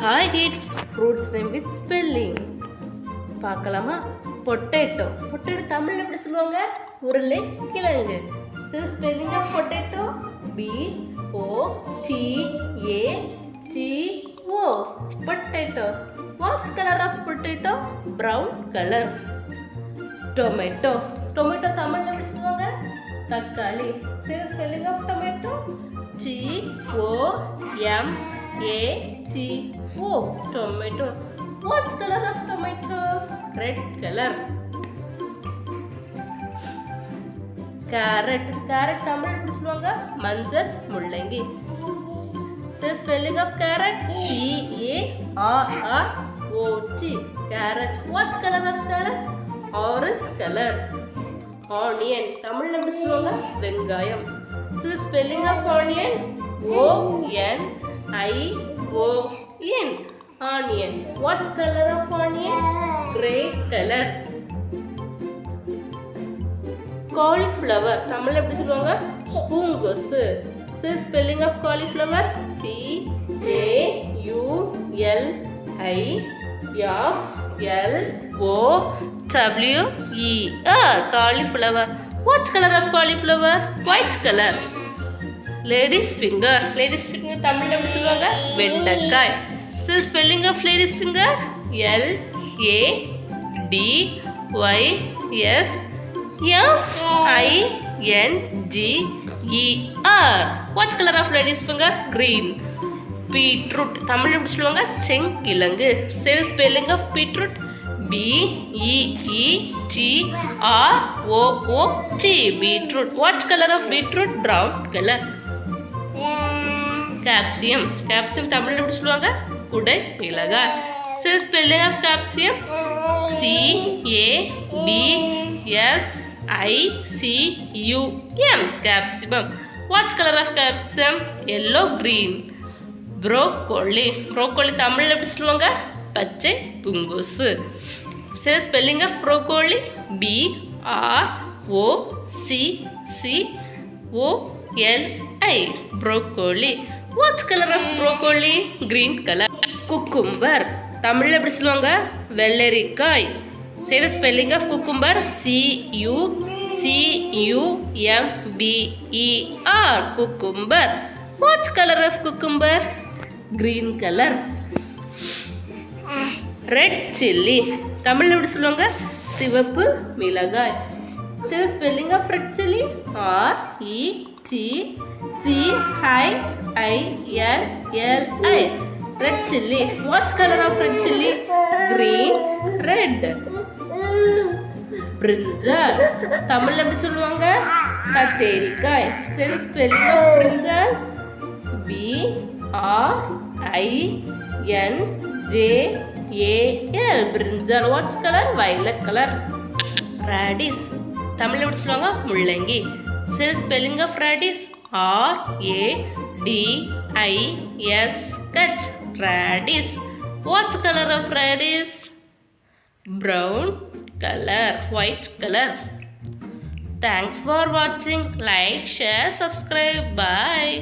Hi kids, fruits name with spelling. பார்க்கலாமா? Potato. Potato தமிழ்ல எப்படி சொல்லுவாங்க? உருளை கிழங்கு. So spelling of potato B O T A T O. Potato. What's color of potato? Brown color. Tomato. Tomato தமிழ்ல எப்படி சொல்லுவாங்க? தக்காளி. So spelling of tomato T O M A T O. Tomato. What color of tomato? Red color. Carrot. Carrot Tamil எப்படி சொல்லுவாங்க? மஞ்சள் முள்ளங்கி. So spelling of carrot C A R R O T. Carrot. What color of carrot? Orange color. Onion தமிழ்ல எப்படி சொல்லுவாங்க? வெங்காயம். So spelling of onion O N I O N. Onion. What color of onion? Gray color. Cauliflower தமிழ்ல எப்படி சொல்லுவாங்க? பூங்கொசு. So spelling of cauliflower C A U L I F L O W E R. Cauliflower. What color of cauliflower? White color. Ladies finger. Ladies finger தமிழ்ல எப்படி சொல்லுவாங்க? வெண்டைக்காய். So spelling of ladies finger L A D Y S F I N G E R. What color of ladies finger? Green. Beetroot தமிழ்ல எப்படி சொல்லுவாங்க? செங்கிழங்கு. So spelling of beetroot B E E T R O O T. Beetroot. What color of beetroot? Brown color. Capsicum. Capsicum தமிழ்ல எப்படி சொல்லுவாங்க? குடை மிளகாய். So spelling of capsicum C A B S I C U M. Capsicum. What color of capsicum? Yellow green. Broccoli. Broccoli தமிழ்ல எப்படி சொல்லுவாங்க? பச்சை பூங்கொசு. So spelling of broccoli B R O C C O L I. Broccoli. What color of broccoli? Green color. Cucumber தமிழ்ல எப்படி சொல்லுவாங்க? வெள்ளரிக்காய். Say the spelling of cucumber C U C U M B E R. Cucumber. What color of cucumber? Green color. Red chilli தமிழ்ல எப்படி சொல்லுவாங்க? சிவப்பு மிளகாய். Say the spelling of red chilli R E T C H I L L I. Red chilli. What color of red chilli? Green, red. Brinjal தமிழ்ல எப்படி சொல்லுவாங்க? கத்தரிக்காய். Say the spelling of brinjal B R I N J A L. Brinjal. What color? Violet color. Radish தமிழ்ல எப்படி சொல்லுவாங்க? முள்ளங்கி. Say the spelling of radish R A D I S H. Radish. What color of radish? Brown color. White color. Thanks for watching. Like, share, subscribe. Bye.